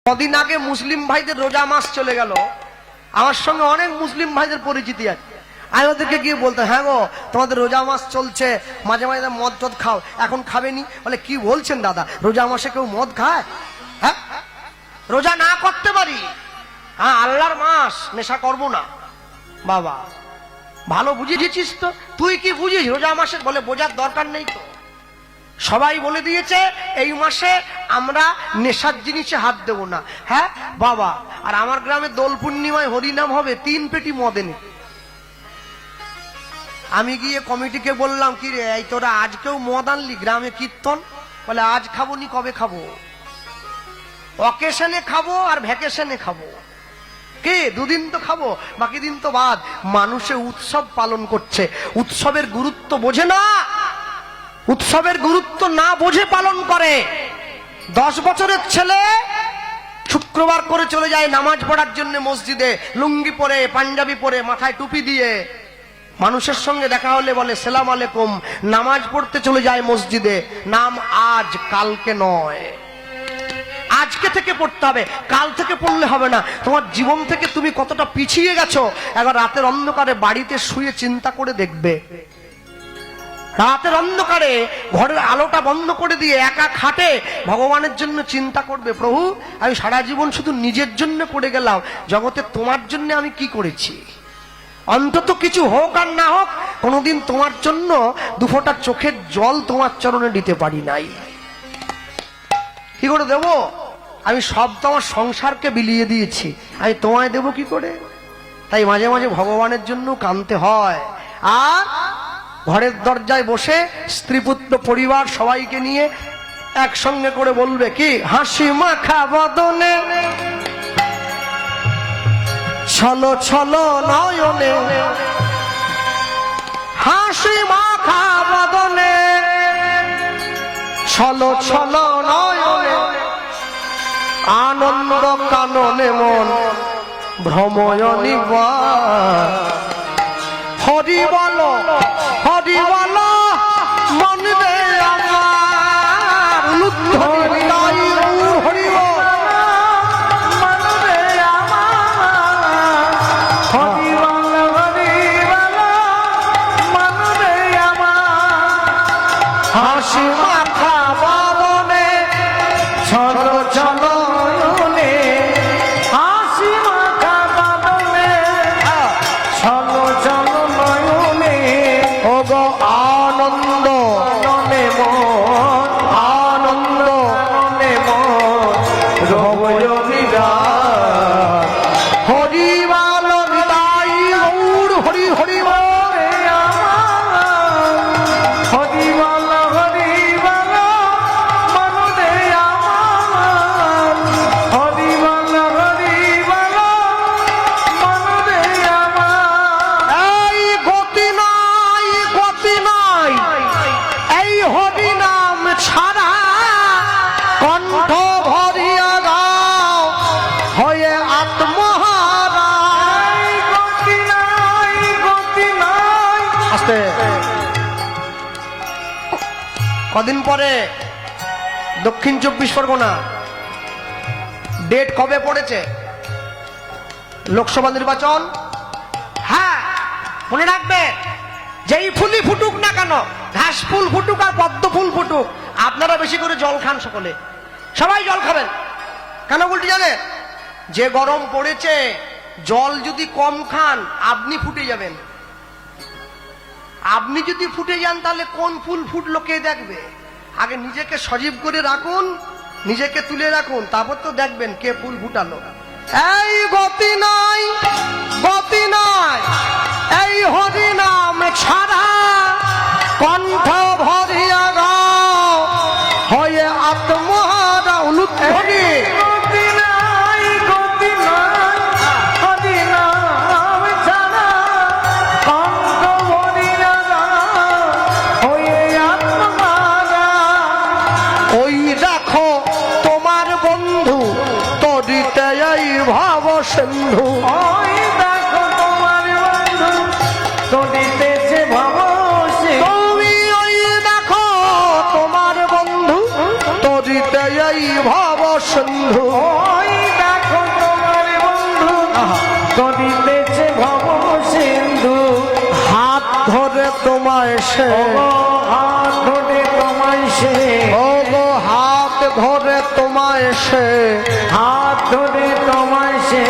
কদিন আগে মুসলিম ভাইদের রোজা মাস চলে গেল, আমার সঙ্গে অনেক মুসলিম ভাইদের পরিচিতি আছে। আমি ওদেরকে গিয়ে বলতে, হ্যাঁ গো তোমাদের রোজা মাস চলছে, মাঝে মাঝে মদ টদ খাও, এখন খাবেনি? বলে কি বলছেন দাদা, রোজা মাসে কেউ মদ খায়? হ্যাঁ, রোজা না করতে পারি, হ্যাঁ আল্লাহর মাস, নেশা করবো না। বাবা ভালো বুঝিয়েছিস তো, তুই কি বুঝিস রোজা মাসে? বলে বোঝার দরকার নেই তো, সবাই বলে দিয়েছে এই মাসে আমরা নেশার জিনিসে হাত দেব না। হ্যাঁ বাবা, আর আমার গ্রামে দোল পূর্ণিমায় হরিনাম হবে, 3 পেটি মদ এনে। আমি গিয়ে কমিটিকে বললাম, কি রে এই তোরা আজকেও মদ আনলি, গ্রামে কীর্তন? বলে আজ খাবো নি, কবে খাবো? অকেশনে খাবো আর ভ্যাকেশনে খাবো। কে 2 দিন তো খাবো, বাকি দিন তো বাদ। মানুষে উৎসব পালন করছে, উৎসবের গুরুত্ব বোঝে না, উৎসবের গুরুত্ব না বোঝে পালন করে। 10 বছরের ছেলে শুক্রবার করে চলে যায় নামাজ পড়ার জন্য মসজিদে, লুঙ্গি পরে, পাঞ্জাবি পরে, মাথায় টুপি দিয়ে। মানুষের সঙ্গে দেখা হলে বলে সালাম আলাইকুম, নামাজ পড়তে চলে যায় মসজিদে। নাম আজ, কালকে নয়। আজকে থেকে পড়তে হবে, কাল থেকে পড়লে হবে না। তোমার জীবন থেকে তুমি কতটা পিছিয়ে গেছো, একবার রাতের অন্ধকারে বাড়িতে শুয়ে চিন্তা করে দেখবে। রাতের অন্ধকারে ঘরের আলোটা বন্ধ করে দিয়ে একা খাটে ভগবানের জন্য চিন্তা করবে, প্রভু আমি সারা জীবন শুধু নিজের জন্য করে গেলাম, জগতে তোমার জন্য আমি কি করেছি? অন্তত কিছু হোক আর না হোক, কোনোদিন তোমার জন্য 2 ফোঁটা চোখের জল তোমার চরণে দিতে পারি নাই। কি করে দেব? আমি সব তোমার সংসারকে বিলিয়ে দিয়েছি, আমি তোমায় দেব কি করে? তাই মাঝে মাঝে ভগবানের জন্য কাঁদতে হয়। আর ঘরের দরজায় বসে স্ত্রী পুত্র পরিবার সবাইকে নিয়ে একসঙ্গে করে বলবে, কি হাসি মাখা বদনে ছলো ছলো নয়নে, হাসি মাখা বদনে ছলো ছলো নয়নে, আনন্দ কাননে মন ভ্রময়নি হরি বলো, হরি বলো মন দে আমার, হরি হরি বল মন দে আমার, হরি বল হরি বল মন দে আমার, হাসি মাখা বদনে ছলো ছলো নয়নে, হাসি মাখা বদনে ছলো ছলো নয়নে, ও গো আনন্দ মনে মন, আনন্দ মনে মন রবয় বিরাট, হরি বল হৃদয় গৌর হরি হরি বল হরি বল হরি বল মন দে আমার, হরি বল হরি বল মন দে আমার। এই গতি নাই, গতি নাই এই হরি নাম ছাড়া, কণ্ঠ ভরিয়া গাও হয়ে আত্মহারা। এই গতি নাই, গতি নাই। আস্তে। কদিন পরে দক্ষিণ 24 পরগনা ডেট কবে পড়েছে? লোকসভা নির্বাচন। হ্যাঁ মনে রাখবে, যেই ফুলই ফুটুক না কেন, ঘাস ফুল ফুটুক আর পদ্ম ফুল ফুটুক, আপনারা বেশি করে জল খান, সকলে সবাই জল খাবেন। কেন বলতে জানে? যে গরম পড়েছে, জল যদি কম খান আপনি ফুটে যাবেন। আপনি যদি ফুটে যান তাহলে কোন ফুল ফুটলো কে দেখবে? আগে নিজেকে সজীব করে রাখুন, নিজেকে তুলে রাখুন, তারপর তো দেখবেন কে ফুল ফুটালো। এই গতি নাই, গতি নাই এই হরি নাম ছাড়া, কণ্ঠ ভরিয়া গাও হয়ে আত্মহারা। হরি গতি নাই, গতি নাই হরি নাম ছাড়া, কণ্ঠ ভরিয়া গাও হয়ে আত্মহারা। ওই দেখো তোমার বন্ধু তরিতে এই ভাব সিন্ধু, ওই দেখো তোমার বন্ধু তরিতেছে ভাব সিন্ধু, তুমি ওই দেখো তোমার বন্ধু তরিতে এই ভাব সিন্ধু, ওই সে, হাত ধরে তোমায় সে, ও গো হাত ধরে তোমায় সে, হাত ধরে তোমায় সে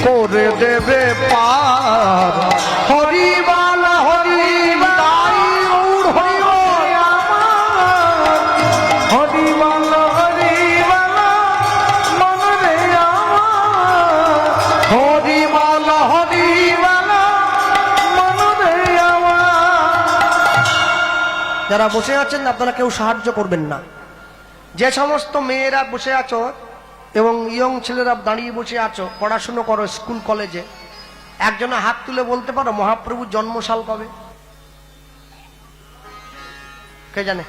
করে দেবে পার। হরিবাল হরিবাল হরিবল হরিবল মন রে আমার, হরিবাল হরিবাল। মন রে আমার। যারা বসে আছেন আপনারা কেউ সাহায্য করবেন না। যে সমস্ত মেয়েরা বসে আছো এবং ইয়ং ছেলেরা দাঁড়িয়ে বসে আছো, পড়াশুনো করো স্কুল কলেজে, একজনে হাত তুলে বলতে পারো মহাপ্রভুর জন্মসাল কবে? কে জানে?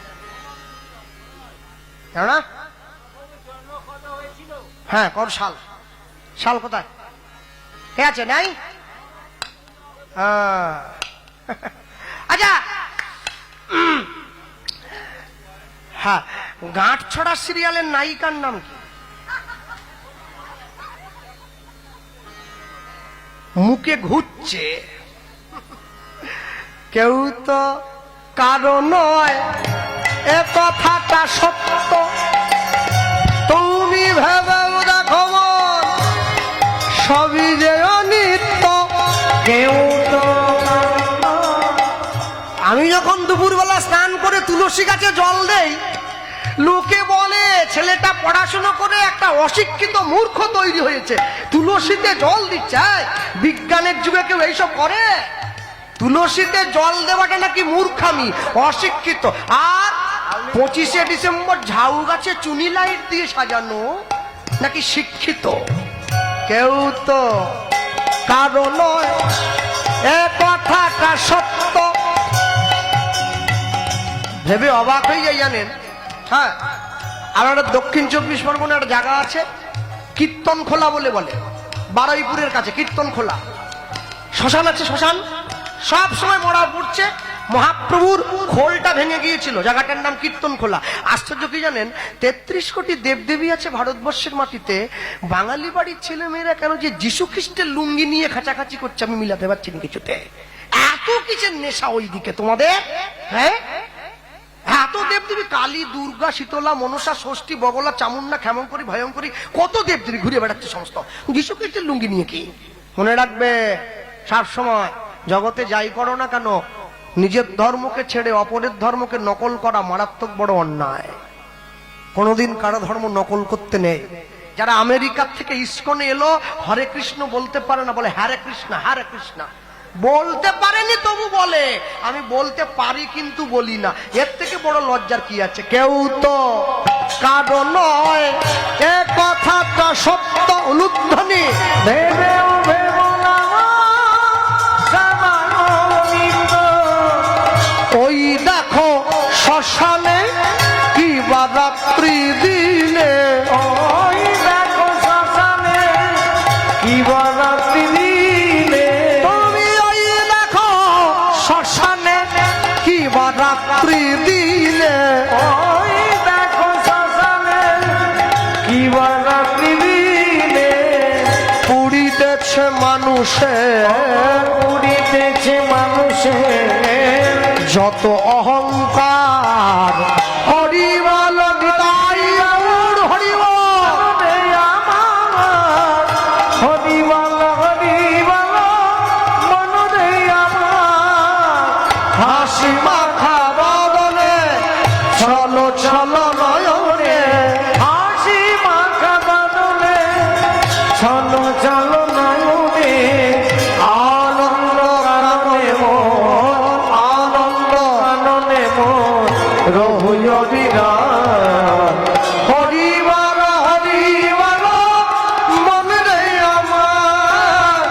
জানো না? হ্যাঁ, কর সাল, সাল কোথায়? কে আছে? নাই? আচ্ছা, হ্যাঁ, গাঁট ছড়া সিরিয়ালের নায়িকার নাম কি? মুখে ঘুরছে, কেউ তো কারো নয় এ কথাটা সত্য, তুমি ভেবেও দেখো মন, সবই যে অনিত্য। কেউ তো আমি যখন দুপুরবেলা স্নান করে তুলসী গাছে জল দেই, লোকে বলে ছেলেটা পড়াশোনা করে একটা অশিক্ষিত মূর্খ তৈরি হয়েছে, তুলসীতে জল দিচ্ছে। বিজ্ঞানের যুগে কেউ এইসব করে? তুলসীতে জল দেওয়াটা নাকি মূর্খামি, অশিক্ষিত। আর 25শে ডিসেম্বর ঝাউ গাছে চুনি লাইট দিয়ে সাজানো নাকি শিক্ষিত? কেউ তো কারো নয় এ কথাটা সত্য। ভেবে অবাক হয়ে যাই জানেন। হ্যাঁ, আমাদের দক্ষিণ 24 পরগনার একটা জায়গা আছে কীর্তন খোলা বলে, বারুইপুরের কাছে কীর্তন খোলা। শ্মশান আছে, শ্মশান সব সময় মরা পড়ছে। মহাপ্রভুর খোলটা ভেঙে গিয়েছিল, জায়গাটার নাম কীর্তন খোলা। আশ্চর্য কি জানেন, 33 কোটি দেবদেবী আছে ভারতবর্ষের মাটিতে, বাঙালি বাড়ির ছেলে মেয়েরা কেন যে যীশু খ্রিস্টের লুঙ্গি নিয়ে খাঁচাখাচি করছে আমি মিলাতে পারছি না কিছুতে। এত কিসের নেশা ওই দিকে তোমাদের? হ্যাঁ, এত দেবদেবী, কালী, দুর্গা, শীতলা, মনসা, ষষ্ঠী, বগলা, চামুন্ডা, ক্ষেমঙ্করী, ভয়ঙ্করী, কত দেবদেবী ঘুরে বেড়াচ্ছে সমস্ত। যীশু খ্রিস্টের লুঙ্গি নিয়ে কি? মনে রাখবে সব সময়, জগতে যাই করো না কেন, নিজের ধর্মকে ছেড়ে অপরের ধর্মকে নকল করা মারাত্মক বড় অন্যায়। কোনোদিন কারো ধর্ম নকল করতে নেই। যারা আমেরিকার থেকে ইসকনে এলো, হরে কৃষ্ণ বলতে পারে না, বলে হরে কৃষ্ণ, হরে কৃষ্ণ বলতে পারেনি, তবু বলে আমি বলতে পারি কিন্তু বলি না। এর থেকে বড় লজ্জার কি আছে? কেউ তো কারো নয় এ কথাটা সত্য। উলুধ্বনি ভেবেও ভেবো না সামান্য নিত্য। ওই দেখো শ্মশানে কি বা রাত্রি দিনে, ওই দেখো শ্মশানে কি বরাত্রি দিনে। তুমি ওই দেখো শ্মশানে কি বা রাত্রি দিনে, ওই দেখো শ্মশানে কি বরাত্রি দিনে। পুড়িতেছে মানুষের, উড়িতেছে মানুষের যত অহংকার। হরিবল নিতাই গৌর হরিবল। রে আমার। হরিবল হরিবল মন রে আমার। হাসি মাখা বদনে চলো চলো নয়নে, হাসি মাখা বাদলে চলো চলো নয়নে। আনন্দ কারণে মন, আনন্দ কাননে মন রহুয় বিরাট। হরিবল হরিবল মন রে আমার।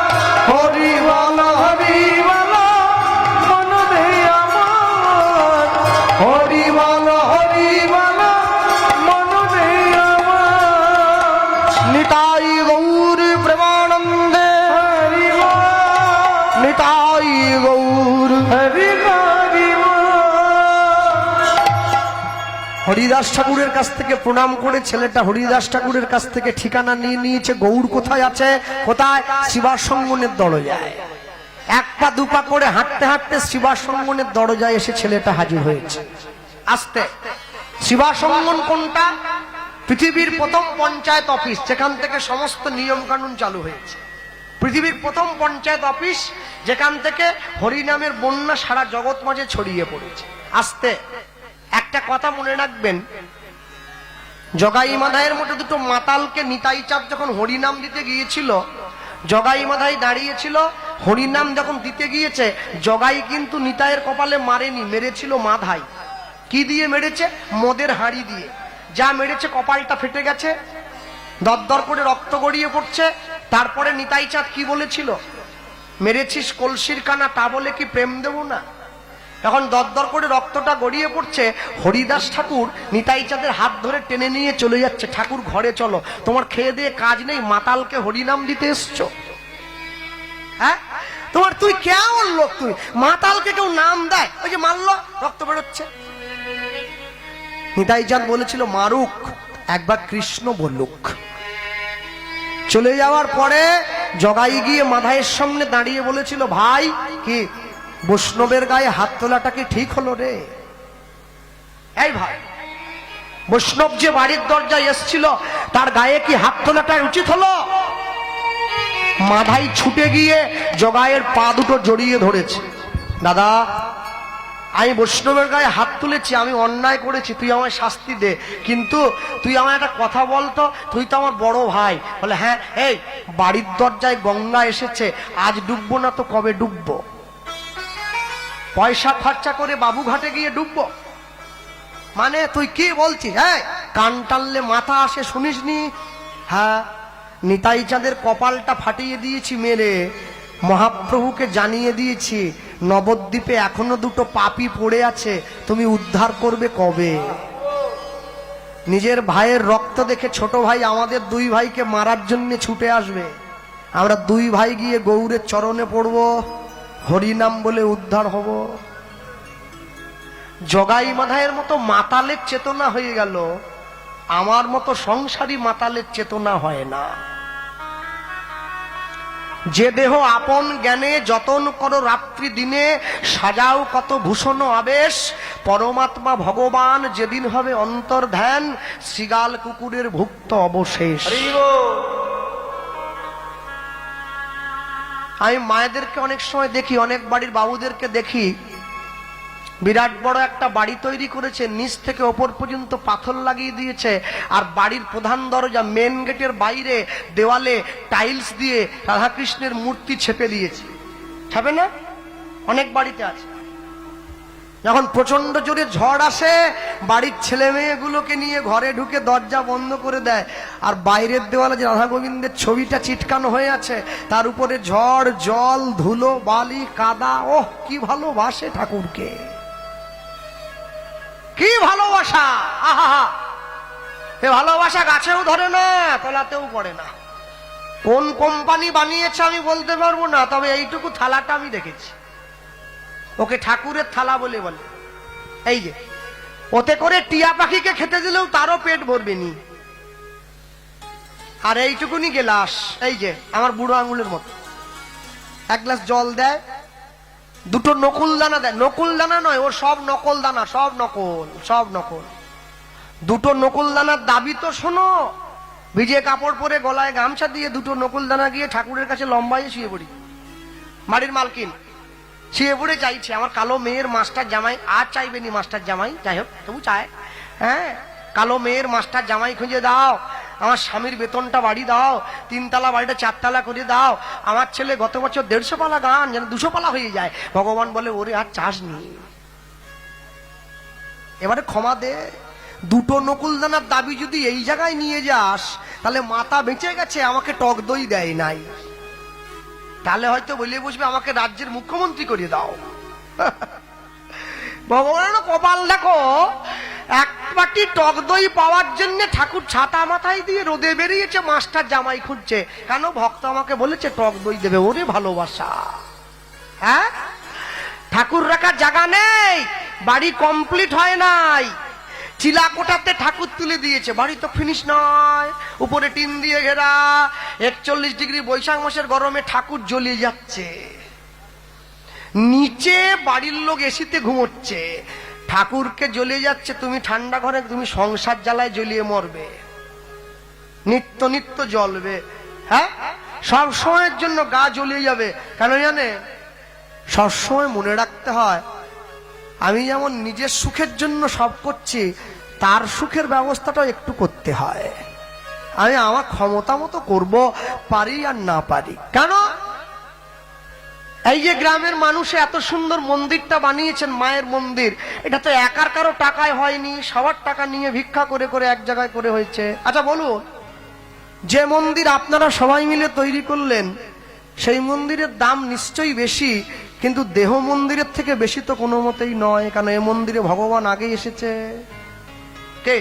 হরিবল হরিবল মন রে আমার। হরিবল হরিবল মন রে আমার। নিতাই গৌর প্রেমানন্দে, হরিবল নিতাই গৌর। হরিদাস ঠাকুরের কাছ থেকে প্রণাম করে ছেলেটা হরিদাস ঠাকুরের কাছ থেকে ঠিকানা নিয়ে নিয়েছে। গৌর কোথায় আছে? কোথায়? শিবাসঙ্গনের দরজায়। এক পা দুপা করে হাঁটতে হাঁটতে শিবাসঙ্গনের দরজায় এসে ছেলেটা হাজির হয়েছে। আসতে শিবাসঙ্গন কোনটা? পৃথিবীর প্রথম পঞ্চায়েত অফিস, যেখান থেকে সমস্ত নিয়ম কানুন চালু হয়েছে। পৃথিবীর প্রথম পঞ্চায়েত অফিস, যেখান থেকে হরিনামের বন্যা সারা জগৎ মাঝে ছড়িয়ে পড়েছে। আসতে একটা কথা মনে রাখবেন, জগাই মাধাইয়ের মতো দুটো মাতালকে নিতাই চাঁদ যখন হরিনাম দিতে গিয়েছিল, জগাই মাধাই দাঁড়িয়েছিল, হরিনাম যখন দিতে গিয়েছে, জগাই কিন্তু নিতাইয়ের কপালে মারেনি, মেরেছিল মাধাই। কি দিয়ে মেরেছে? মদের হাঁড়ি দিয়ে। যা মেরেছে কপালটা ফেটে গেছে, দরদর করে রক্ত গড়িয়ে পড়ছে। তারপরে নিতাই চাঁদ কি বলেছিল? মেরেছিস কলসির কানা, তা বলে কি প্রেম দেব না? এখন দরদর করে রক্তটা গড়িয়ে পড়ছে। হরিদাস ঠাকুর নিতাই চাঁদের হাত ধরে টেনে নিয়ে চলে যাচ্ছে, ঠাকুর ঘরে চলো, তোমার খেয়ে দিয়ে কাজ নেই, মাতালকে হরিনাম দিতে এসছো। হ্যাঁ তোমার, তুই কেমন লোক? তুই মাতালকে কেউ নাম দেয়? ওই যে মারলো, রক্ত বেরোচ্ছে। নিতাই চাঁদ বলেছিল মারুক, একবার কৃষ্ণ বলুক। চলে যাওয়ার পরে জগাই গিয়ে মাধাইয়ের সামনে দাঁড়িয়ে বলেছিল, ভাই কি বৈষ্ণবের গায়ে হাত তোলাটা কি ঠিক হলো রে? এই ভাই, বৈষ্ণব যে বাড়ির দরজায় এসছিল, তার গায়ে কি হাত তোলাটা উচিত হলো? মাধাই ছুটে গিয়ে জগাইয়ের পা দুটো জড়িয়ে ধরেছে। দাদা, আমি বৈষ্ণবের গায়ে হাত তুলেছি, আমি অন্যায় করেছি, তুই আমায় শাস্তি দে, কিন্তু তুই আমার একটা কথা বলতো, তুই তো আমার বড় ভাই। বলে হ্যাঁ, এই বাড়ির দরজায় গঙ্গা এসেছে, আজ ডুববো না তো কবে ডুববো? পয়সা খরচা করে বাবুঘাটে গিয়ে ডুববো? মানে তুই কি বলছিস? হ্যাঁ, কান টানলে মাথা আসে, শুনিসনি? হ্যাঁ, নিতাই চাঁদের কপালটা ফাটিয়ে দিয়েছি মেরে, মহাপ্রভুকে জানিয়ে দিয়েছি নবদ্বীপে এখনো দুটো পাপী পড়ে আছে, তুমি উদ্ধার করবে কবে? নিজের ভাইয়ের রক্ত দেখে ছোট ভাই আমাদের দুই ভাইকে মারার জন্য ছুটে আসবে, আমরা দুই ভাই গিয়ে গৌরের চরণে পড়ব, হরিনাম বলে উদ্ধার হব। জগাই মাধাইয়ের মতো মাতালের চেতনা হয়ে গেল, আমার মতো সংসারী মাতালের চেতনা হয় না। যে দেহ আপন জ্ঞানে যতন করো রাত্রি দিনে, সাজাও কত ভূষণ আবেশ, পরমাত্মা ভগবান যেদিন হবে অন্তর ধ্যান, শৃগাল কুকুরের ভুক্ত অবশেষ। আমি মায়েদেরকে অনেক সময় দেখি, অনেক বাড়ির বাবুদেরকে দেখি, বিরাট বড় একটা বাড়ি তৈরি করেছে, নিচ থেকে ওপর পর্যন্ত পাথর লাগিয়ে দিয়েছে, আর বাড়ির প্রধান দরজা মেন গেটের বাইরে দেওয়ালে টাইলস দিয়ে রাধাকৃষ্ণের মূর্তি ছেপে দিয়েছে। ছাপে না? অনেক বাড়িতে আছে। যখন প্রচন্ড জোরে ঝড় আসে, বাড়ির ছেলে মেয়েগুলোকে নিয়ে ঘরে ঢুকে দরজা বন্ধ করে দেয়, আর বাইরের দেওয়ালে যে রাধা গোবিন্দের ছবিটা চিটকানো হয়ে আছে, তার উপরে ঝড়, জল, ধুলো, বালি, কাদা। ওহ, কি ভালোবাসে ঠাকুরকে, কি ভালোবাসা! আহা, এ ভালোবাসা গাছেও ধরে না, তলাতেও পড়ে না। কোন কোম্পানি বানিয়েছে আমি বলতে পারবো না, তবে এইটুকু থালাটা আমি দেখেছি, ওকে ঠাকুরের থালা বলে বলে। এই যে ওতে করে টিয়া পাখিকে খেতে দিলেও তারও পেট ভরবে নি। আর এইটুকুনি গেলাস, এই যে আমার বুড়ো আঙুলের মতো, এক গ্লাস জল দেয়, দুটো নকুল দানা দেয়। নকুল দানা নয়, ও সব নকল দানা, সব নকল, সব নকল। দুটো নকুল দানার দাবি তো শোনো। ভিজে কাপড় পরে গলায় গামছা দিয়ে দুটো নকুল দানা গিয়ে ঠাকুরের কাছে লম্বাইয়ে শুয়ে পড়ি। বাড়ির মালকিন শুয়ে পড়ে চাইছে, আমার কালো মেয়ের মাস্টার জামাই, আর চাইবেনি মাস্টার জামাই, যাই হোক তবু চায়, হ্যাঁ, কালো মেয়ের মাস্টার জামাই খুঁজে দাও, আমার স্বামীর বেতনটা বাড়ি দাও, 3 তলা বাড়িটা 4 তলা করে দাও, আমার ছেলে গত বছর 150 পালা গান যেন 200 পালা হয়ে যায়। ভগবান বলে ওরে আর চাস নি, এবারে ক্ষমা দে। দুটো নকুল দানার দাবি যদি এই জায়গায় নিয়ে যাস, তাহলে মাথা বেঁচে গেছে, আমাকে টক দই দেয় নাই, তাহলে হয়তো বলে বসবে আমাকে রাজ্যের মুখ্যমন্ত্রী করে দাও। ভগবান কপাল দেখো, এক বাটি টক দই পাওয়ার জন্য ঠাকুর ছাতা মাথায় দিয়ে রোদে বেরিয়েছে, মাস্টার জামাই খুঁজছে। কেন? ভক্ত আমাকে বলেছে টক দই দেবে। ওরে ভালোবাসা! হ্যাঁ, ঠাকুর রাখার জায়গা নেই, বাড়ি কমপ্লিট হয় নাই, চিলাকোটাতে ঠাকুর তুলে দিয়েছে, বাড়ি তো ফিনিশ নয়, উপরে টিন দিয়ে ঘেরা, 41 ডিগ্রি বৈশাখ মাসের গরমে ঠাকুর জ্বলিয়ে যাচ্ছে। নিচে বাড়ির লোক এসিতে ঘুমোচ্ছে, ঠাকুরকে জ্বলিয়ে যাচ্ছে, তুমি ঠান্ডা ঘরে তুমি সংসার জ্বালায় জ্বলিয়ে মরবে, নিত্য নিত্য জ্বলবে। হ্যাঁ, সব সময়ের জন্য গা জ্বলিয়ে যাবে। কেন জানে? সবসময় মনে রাখতে হয়, আমি যেমন নিজের সুখের জন্য সব করছি, তার সুখের ব্যবস্থাটাও একটু করতে হয়। আমি আমার ক্ষমতা মতো করব, পারি আর না পারি। কেন? এই যে গ্রামের মানুষে এত সুন্দর মন্দিরটা বানিয়েছেন, মায়ের মন্দির, এটা তো একার কারো টাকায় হয়নি, সবার টাকা নিয়ে ভিক্ষা করে করে এক জায়গায় করে হয়েছে। আচ্ছা বলুন, যে মন্দির আপনারা সবাই মিলে তৈরি করলেন, সেই মন্দিরের দাম নিশ্চয়ই বেশি, কিন্তু দেহ মন্দিরের থেকে বেশি তো কোনো মতেই নয়। কারণ এ মন্দিরে ভগবান আগেই এসেছে। কে?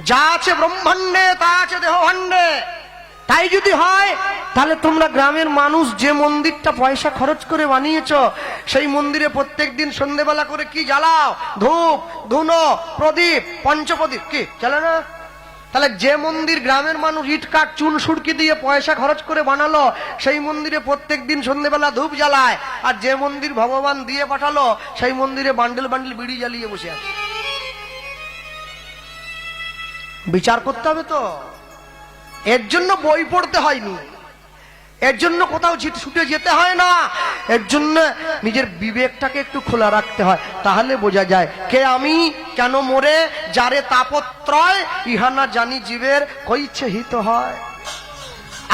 যা আছে ব্রহ্মাণ্ডে তা আছে দেহ ভাণ্ডে। তাই যদি হয়, তাহলে তোমরা গ্রামের মানুষ যে মন্দিরটা পয়সা খরচ করে বানিয়েছ, সেই মন্দিরে প্রত্যেক দিন সন্ধ্যেবেলা করে কি জ্বালাও? ধূপ, ধুনো, প্রদীপ, পঞ্চপ্রদীপ। কি জ্বালা না? তাহলে যে মন্দির গ্রামের মানুষ ইট কাঠ চুন সুরকি দিয়ে পয়সা খরচ করে বানালো, সেই মন্দিরে প্রত্যেক দিন সন্ধ্যেবেলা ধূপ জ্বালায়। আর যে মন্দির ভগবান দিয়ে পাঠালো, সেই মন্দিরে বান্ডেল বান্ডেল বিড়ি জ্বালিয়ে বসে আছে। বিচার করতে হবে তো। এর জন্য বই পড়তে হয়নি, এর জন্য কোথাও ছুটে যেতে হয় না, এর জন্য নিজের বিবেকটাকে একটু খোলা রাখতে হয়। তাহলে বোঝা যায় কে আমি, কেন মোরে, যারে তাপত্রয়, ইহানা জানি জীবের কইছে হিত হয়।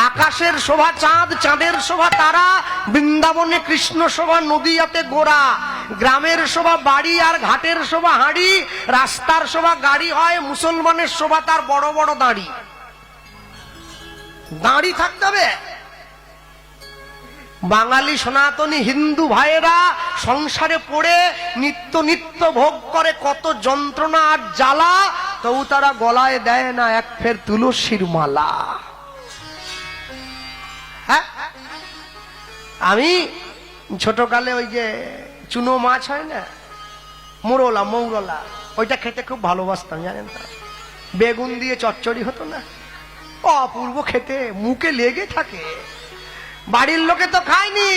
আকাশের শোভা চাঁদ, চাঁদের শোভা তারা, বৃন্দাবনে কৃষ্ণ শোভা নদীয়াতে গোরা। গ্রামের শোভা বাড়ি আর ঘাটের শোভা হাঁড়ি, রাস্তার শোভা গাড়ি হয়, মুসলমানের শোভা তার বড় বড় দাড়ি। দাড়ি থাকতে হবে। বাঙালি সনাতনী হিন্দু ভাইয়েরা সংসারে পড়ে নিত্য নিত্য ভোগ করে কত যন্ত্রণা আর জ্বালা, তবু তারা গলায় দেয় না এক ফের তুলসীর মালা। হ্যাঁ, আমি ছোটকালে ওই যে চুনো মাছ হয় না, মোরলা মৌরলা, ওইটা খেতে খুব ভালোবাসতাম, জানেন তো। বেগুন দিয়ে চচ্চড়ি হতো না, অপূর্ব খেতে, মুখে লেগে থাকে। বাড়ির লোকে তো খায়নি,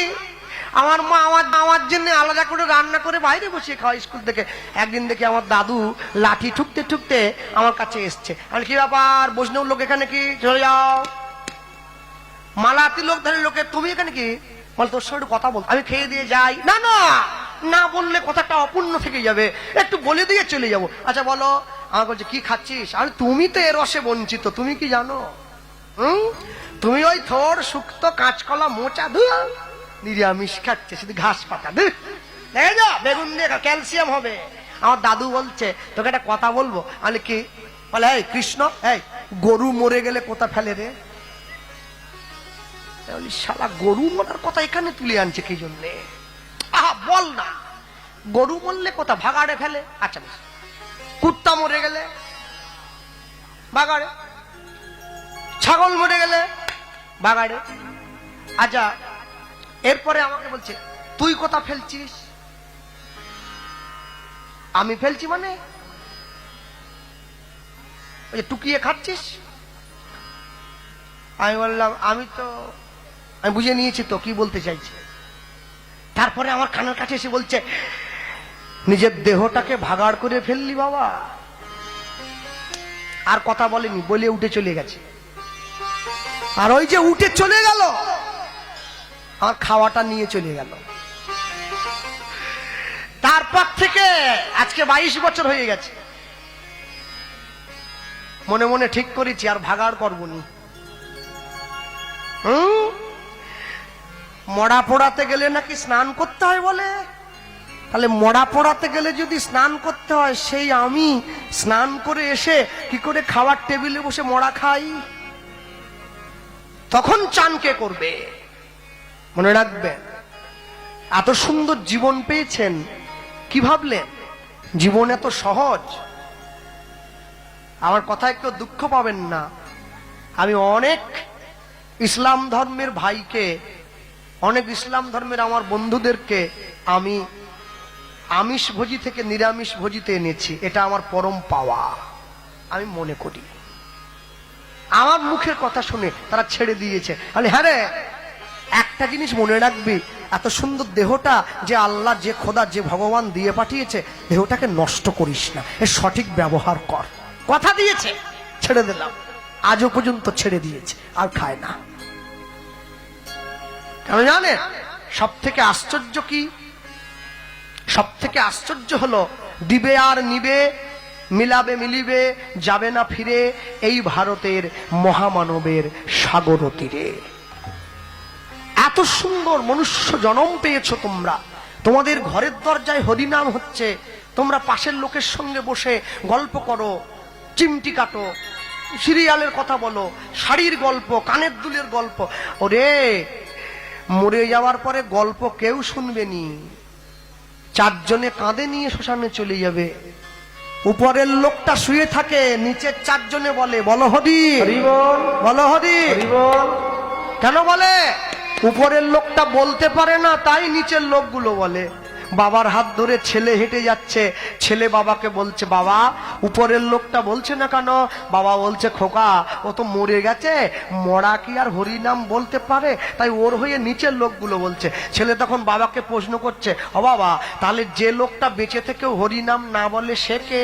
আমার মা আমার জন্য আলাদা করে রান্না করে বাইরে বসে খাওয়া স্কুল থেকে। একদিন দেখি আমার দাদু লাঠি ঠুকতে ঠুকতে আমার কাছে এসছে। আমি কি ব্যাপার, বৈষ্ণব লোক এখানে কি, চলে যাও। মালাতি লোক ধরে লোকে, তুমি এখানে কি? বল তোর সঙ্গে কথা বল, আমি খেয়ে দিয়ে যাই। না না, না বললে কথাটা অপূর্ণ থেকে যাবে, একটু বলে দিয়ে চলে যাবো। আচ্ছা বলো। আমার বলছে কি খাচ্ছিস? আরে তুমি তো এর রসে বঞ্চিত, তুমি কি জানো? তুমি ওই থোর শুক্তো কাঁচকলা মোচা নিরামিষ খাচ্ছে, শুধু ঘাস পাতা। দেখে যা, বেগুন দিয়ে ক্যালসিয়াম হবে। আমার দাদু বলছে তোকে একটা কথা বলবো। আমি কি? বলে এই কৃষ্ণ, এই গরু মরে গেলে কোথা ফেলে রে? শালা গরু মরার কথা এখানে তুলে আনছে কি জন্যে? আহা বল না, গরু মরলে কোথা ভাগাড়ে ফেলে। আচ্ছা বেশ, কুত্তা মরে গেলে বাগাড়ে, ছাগল মরে গেলে বাগাড়ে। আচ্ছা, এরপরে আমাকে বলছে তুই কোথা ফেলছিস? আমি ফেলছি মানে ওই টুকিয়ে খাচ্ছিস? আমি বললাম আমি বুঝে নিয়েছি তো কি বলতে চাইছে। তারপরে আমার কানের কাছে এসে বলছে নিজের দেহটাকে ভাগাড় করে ফেললি বাবা। আর কথা বলেনি, বলে উঠে চলে গেছে। আর ওই যে উঠে চলে গেল, আমার খাওয়াটা নিয়ে চলে গেল। তারপর থেকে আজকে 22 বছর হয়ে গেছে। মনে মনে ঠিক করেছি আর ভাগাড় করবনি। মরা পোড়াতে গেলে নাকি স্নান করতে হয় বলে। তাহলে মরা পোড়াতে গেলে যদি স্নান করতে হয়, সেই আমি স্নান করে এসে কি করে খাওয়ার টেবিলে বসে মরা খাই? তখন চান কে করবে? মনে রাখবেন, এত সুন্দর জীবন পেয়েছেন, কি ভাবলেন জীবন এত সহজ? আমার কথায় কেউ দুঃখ পাবেন না। আমি অনেক ইসলাম ধর্মের ভাইকে, অনেক ইসলাম ধর্মের আমার বন্ধুদেরকে আমি আমিষ ভোজি থেকে নিরামিষ ভোজিতে এনেছি। এটা আমার পরম পাওয়া আমি মনে করি। আমার মুখের কথা শুনে তারা ছেড়ে দিয়েছে। হ্যাঁ রে, একটা জিনিস মনে রাখবি, এত সুন্দর দেহটা যে আল্লাহ, যে খোদা, যে ভগবান দিয়ে পাঠিয়েছে, দেহটাকে নষ্ট করিস না, এর সঠিক ব্যবহার কর। কথা দিয়েছে, ছেড়ে দিলাম, আজও পর্যন্ত ছেড়ে দিয়েছে, আর খায় না। কেন জানেন? সব থেকে আশ্চর্য কি? সব থেকে আশ্চর্য হলো, দিবে আর নিবে, মিলাবে মিলিবে, যাবে না ফিরে, এই ভারতের মহামানবের সাগর তীরে। এত সুন্দর মনুষ্য জন্ম পেয়েছো তোমরা, তোমাদের ঘরের দরজায় হরিনাম হচ্ছে, তোমরা পাশের লোকের সঙ্গে বসে গল্প করো, চিমটি কাটো, সিরিয়ালের কথা বলো, শাড়ির গল্প, কানের দুলের গল্প। ওরে, মরে যাওয়ার পরে গল্প কেউ শুনবে নি, চারজনে কাঁধে নিয়ে শ্মশানে চলে যাবে। উপরের লোকটা শুয়ে থাকে, নিচের চারজনে বলে বলো হরি, হরি বল, বলো হরি। হরি বল। কেন বলে? উপরের লোকটা বলতে পারে না, তাই নিচের লোকগুলো বলে। বাবার হাত ধরে ছেলে হেঁটে যাচ্ছে, ছেলে বাবাকে বলছে, বাবা উপরের লোকটা বলছে না কেন? বাবা বলছে, খোকা ও তো মরে গেছে, মরা কি আর হরিনাম বলতে পারে, তাই ওর হয়ে নিচের লোকগুলো বলছে। ছেলে তখন বাবাকে প্রশ্ন করছে, ও বাবা, তাহলে যে লোকটা বেঁচে থেকেও হরিনাম না বলে সে কে?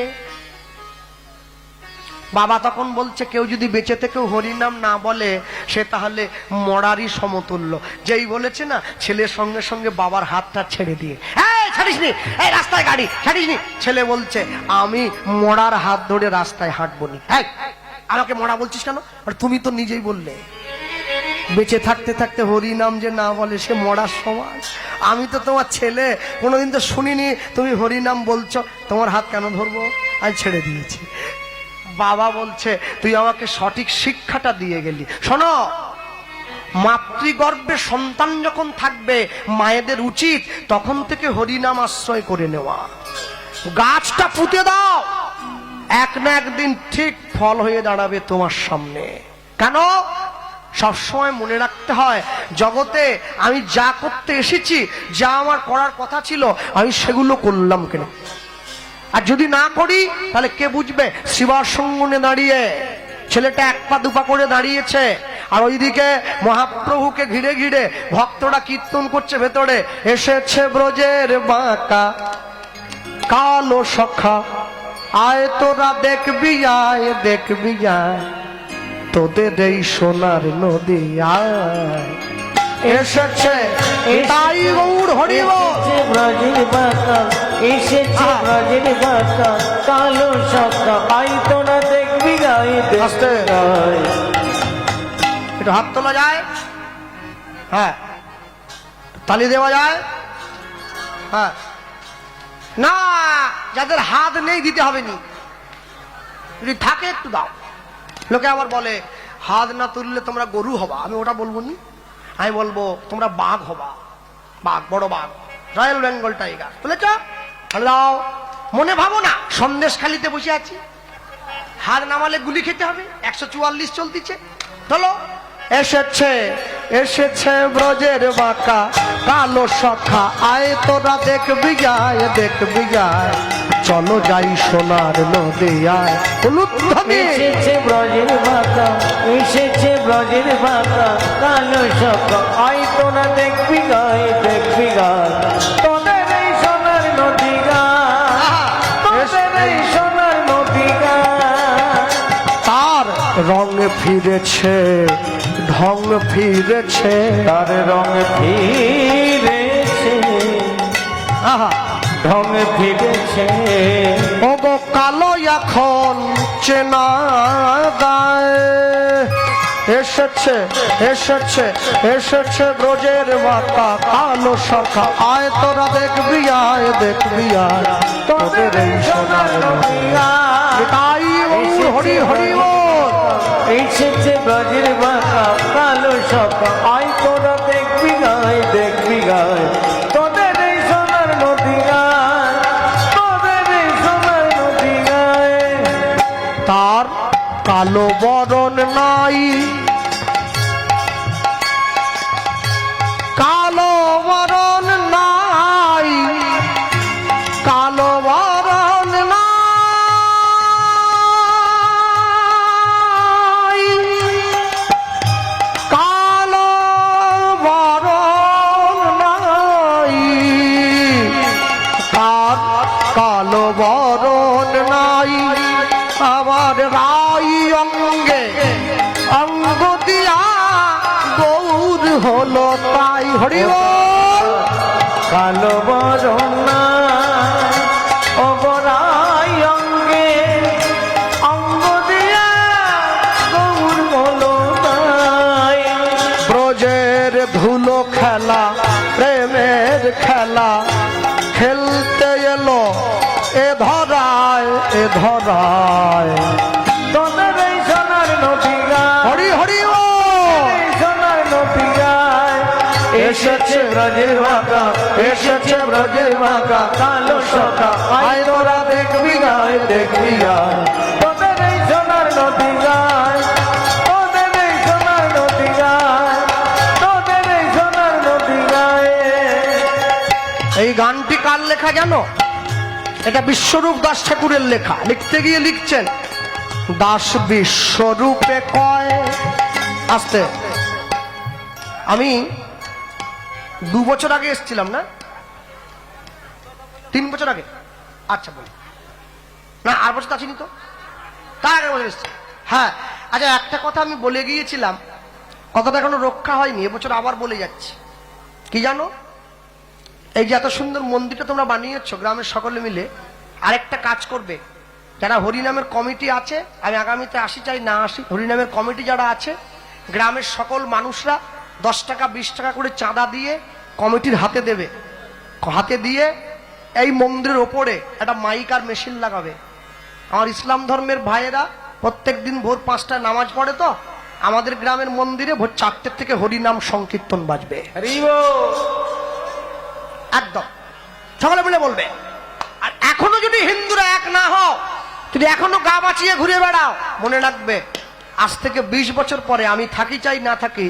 বাবা তখন বলছে, কেউ যদি বেঁচে থেকেও হরিনাম না বলে সে তাহলে মরারই সমতুল্য। যেই বলেছে না, ছেলের সঙ্গে সঙ্গে বাবার হাতটা ছেড়ে দিয়ে, এই ছাড়িসনি, এই রাস্তায় গাড়ি ছাড়িসনি। ছেলে বলছে, আমি মরার হাত ধরে রাস্তায় হাঁটবো নি। এই, আমাকে মরা বলছিস কেন? আর তুমি তো নিজেই বললে বেঁচে থাকতে থাকতে হরিনাম যে না বলে সে মরার সমান। আমি তো তোমার ছেলে, কোনোদিন তো শুনিনি তুমি হরিনাম বলছো, তোমার হাত কেন ধরবো? আমি ছেড়ে দিয়েছি। বাবা বলছে, তুই আমাকে সঠিক শিক্ষাটা দিয়ে গেলি। শোনো, মাতৃগর্ভে সন্তান যখন থাকবে, মায়েদের উচিত তখন থেকে হরিনাম আশ্রয় করে নেওয়া। গাছটা পুঁতে দাও, এক না একদিন ঠিক ফল হয়ে দাঁড়াবে তোমার সামনে। কেন? সবসময় মনে রাখতে হয়, জগতে আমি যা করতে এসেছি, যা আমার করার কথা ছিল, আমি সেগুলো করলাম কেন? আর যদি না করি তাহলে কে বুঝবে? শিবার সঙ্গনে দাঁড়িয়ে ছেলেটা এক পা দুপা করে দাঁড়িয়েছে, আর ওইদিকে মহাপ্রভুকে ঘিরে ঘিরে ভক্তরা কীর্তন করছে ভেতরে, এসেছে ব্রজের বাঁকা কালো সখা, আয় তোরা দেখবি আয়, দেখবি আয়, তোদের এই সোনার নদী আয়। এসেছে তাই গৌর হরি বল। ব্রজের বাঁকা, এসেছে ব্রজের বাঁকা কালো সখা, আই তোরা দেখবি গাই, আস্তে। গাই। একটু হাত তোলা যায়, হ্যাঁ, তালি দেওয়া যায়, হ্যাঁ। না, যাদের হাত নেই দিতে হবে নি, যদি থাকে একটু দাও। লোকে আবার বলে, হাত না তুললে তোমরা গরু হবা। আমি ওটা বলবো নি, আমি বলবো তোমরা বাঘ হবা, বাঘ, বড় বাঘ, রয়্যাল বেঙ্গল টাইগার। বুঝেছ? দাও। মনে ভাবো না সন্দেশখালিতে বসে আছি, হাত নামালে গুলি খেতে হবে, 144 চলতিছে। চলো, এসেছে এসেছে ব্রজের বাঁকা কালো সখা, আয় তোরা দেখবি আয়, দেখবি আয়, চলো যাই সোনার নদী আয়। উলুধ্বনি। এসেছে ব্রজের বাঁকা, এসেছে ব্রজের বাঁকা কালো সখা, আই তোরা দেখবি গাই, দেখবি গাই, তোদের এই সোনার নদী গায়, তোদের এই সোনার নদী গায়। তার রং ফিরেছে, ঢং ফিরেছে, তার রং ফিরেছে, আহা, ঢং ফিরেছে, ওগো কালো এখন চেনা গায়। এসেছে এসেছে এসেছে ব্রজের বাঁকা কালো সখা, আয় তোরা দেখবি আয়, দেখবি আয়, তোদের এই সোনার নদী আয়। তাই হরি হরি বল। এসেছে ব্রজের বাঁকা কালো সখা, আই তোরা দেখবি গায়, দেখবি গায়, তোদের এই সোনার নদী গায়, তোদের এই সোনার নদী গায়। তার কালো বরণ নাই, কালো বরণ নাই, কালো বরণ নাই, কালো বরণ দিয়া গৌর হলো তাই। হরি বল। কালো বরণা অবরাই অঙ্গে অঙ্গ দিয়া গৌর হলো তাই। ব্রজের ধুলো খেলা প্রেমের খেলা খেলতে এলো এ ধরায় এ ধরায়। তোদের এই সোনার নদী গায়, হরি হরি ও এই সোনার নদী গায় এসেছে ব্রজের বাঁকা, এসেছে ব্রজের বাঁকা কালো সখা আয় তোরা দেখবি গায় দেখবি গায়। তোদের এই সোনার নদী গায়, তোদের এই সোনার নদী গায়, তোদের এই সোনার নদী গায়। এই গানটি কার লেখা জানো? এটা বিশ্বরূপ দাস ঠাকুরের লেখা। লিখতে গিয়ে লিখছেন, দাস বিশ্বরূপে কয়। আসতে আমি 2 বছর আগে এসেছিলাম না, 3 বছর আগে, আচ্ছা বল না, আর বছর তো আসিনি তো, তার আগের বছর এসেছি। হ্যাঁ আচ্ছা, একটা কথা আমি বলে গিয়েছিলাম, কথাটা এখনো রক্ষা হয়নি, এবছর আবার বলে যাচ্ছি। কি জানো, এই যে এত সুন্দর মন্দিরটা তোমরা বানিয়েছ গ্রামের সকলে মিলে, আরেকটা কাজ করবে। যারা হরিনামের কমিটি আছে, আমি আগামীতে আসি চাই না আসি, হরিনামের কমিটি যারা আছে গ্রামের সকল মানুষরা 10 টাকা 20 টাকা করে চাঁদা দিয়ে কমিটির হাতে দেবে। হাতে দিয়ে এই মন্দিরের ওপরে একটা মাইক আর মেশিন লাগাবে। আমার ইসলাম ধর্মের ভাইয়েরা প্রত্যেক দিন ভোর 5টায় নামাজ পড়ে, তো আমাদের গ্রামের মন্দিরে ভোর 4টে থেকে হরিনাম সংকীর্তন বাজবে। একদম সকলে মিলে বলবে। আর এখনো যদি হিন্দুরা এক না হও, যদি এখনো গা বাঁচিয়ে ঘুরে বেড়াও, মনে রাখবে আজ থেকে 20 বছর পরে আমি থাকি চাই না থাকি,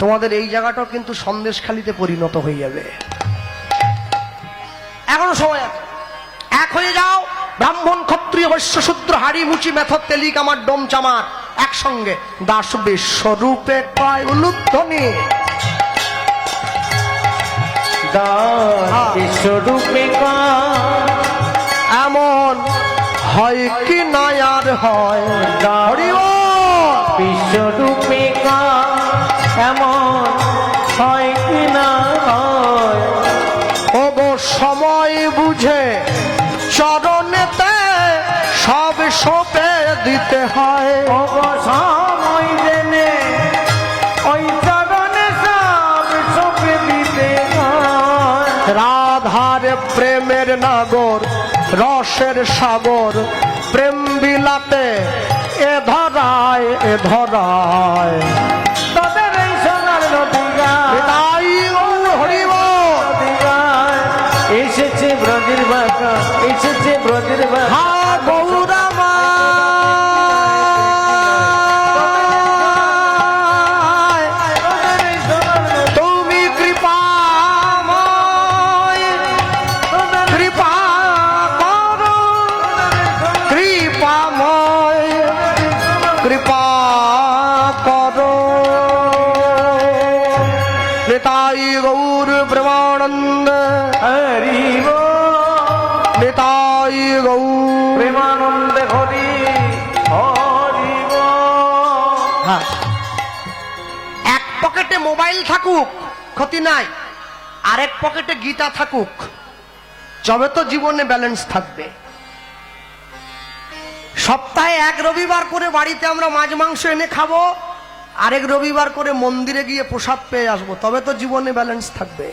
তোমাদের এই জায়গাটাও কিন্তু সন্দেশখালিতে পরিণত হয়ে যাবে। এখনো সময় আছে, এক হয়ে যাও। ব্রাহ্মণ ক্ষত্রিয় বৈশ্য শূদ্র হাড়ি মুচি মেথর তেলিক আমার ডোম চামার একসঙ্গে দাস বিশ্বরূপে কয় উলুধ্বনি। বিশ্বরূপে এমন হয় কি না আর হয়। হরি বল। বিশ্বরূপে এমন হয় কি না হয়। ওগো সময় বুঝে চরণেতে সব সপে দিতে হয়। ওগো সময় জেনে ওই চরণে সব সপে দিতে হয়। রাধার প্রেমের নাগর রসের সাগর প্রেম বিলাতে এ ধরায় এ ধরায়। তোদের এই সোনার নদী গায়, তাই হরি বল। নদী গায় এসেছে ব্রজের বাঁকা, এসেছে ব্রজের বাঁকা। হা গৌরামা তুমি কৃপাময়, কৃপা করো, কৃপাময়, কৃপা করো। নিতাই গৌর প্রেমানন্দ, হরি বল। নিতাই গৌর। প্রেমানন্দে হরি হরি বল। হ্যাঁ, এক পকেটে মোবাইল থাকুক ক্ষতি নাই, আরেক পকেটে গীতা থাকুক, তবে তো জীবনে ব্যালেন্স থাকবে। সপ্তাহে এক রবিবার করে বাড়িতে আমরা মাছ মাংস এনে খাবো, আরেক রবিবার করে মন্দিরে গিয়ে প্রসাদ পেয়ে আসবো, তবে তো জীবনে ব্যালেন্স থাকবে।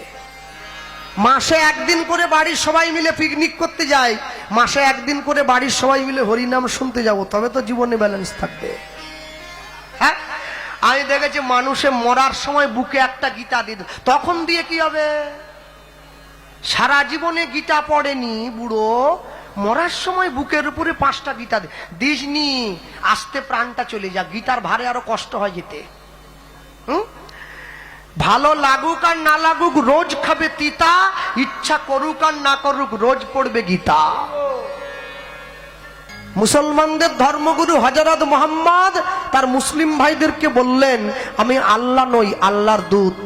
মাসে একদিন করে বাড়ির সবাই মিলে পিকনিক করতে যাই, মাসে একদিন করে বাড়ির সবাই মিলে হরিনাম শুনতে যাব, তবে তো জীবনে ব্যালেন্স থাকবে। হ্যাঁ, আমি দেখেছি মানুষে মরার সময় বুকে একটা গীতা দিয়ে, তখন দিয়ে কি হবে? সারা জীবনে গীতা পড়েনি বুড়ো, মরার সময় বুকের উপরে 5টা গীতা দিসনি, আস্তে প্রাণটা চলে যা, গীতার ভারে আরো কষ্ট হয় যেতে। ভালো লাগুক আর না লাগুক রোজ খাবে তিতা, ইচ্ছা করুক আর না করুক রোজ পড়বে গীতা। মুসলমানদের ধর্মগুরু হযরত মুহাম্মদ তার মুসলিম ভাইদেরকে বললেন, আমি আল্লাহ নই, আল্লাহর দূত।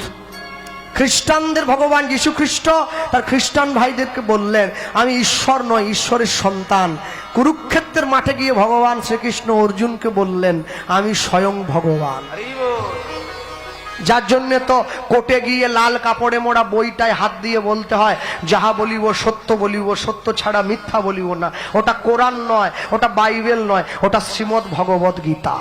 খ্রিস্টানদের ভগবান যীশু খ্রিস্ট তার খ্রিস্টান ভাইদেরকে বললেন, আমি ঈশ্বর নই, ঈশ্বরের সন্তান। কুরুক্ষেত্রের মাঠে গিয়ে ভগবান শ্রীকৃষ্ণ অর্জুনকে বললেন, আমি স্বয়ং ভগবান। যার জন্য তো কোর্টে গিয়ে লাল কাপড়ে মোড়া বইটায় হাত দিয়ে বলতে হয়, যাহা বলিব সত্য ছাড়া মিথ্যা বলিব না। ওটা কোরআন নয়, ওটা বাইবেল নয়, ওটা শ্রীমদ্ ভগবত গীতা।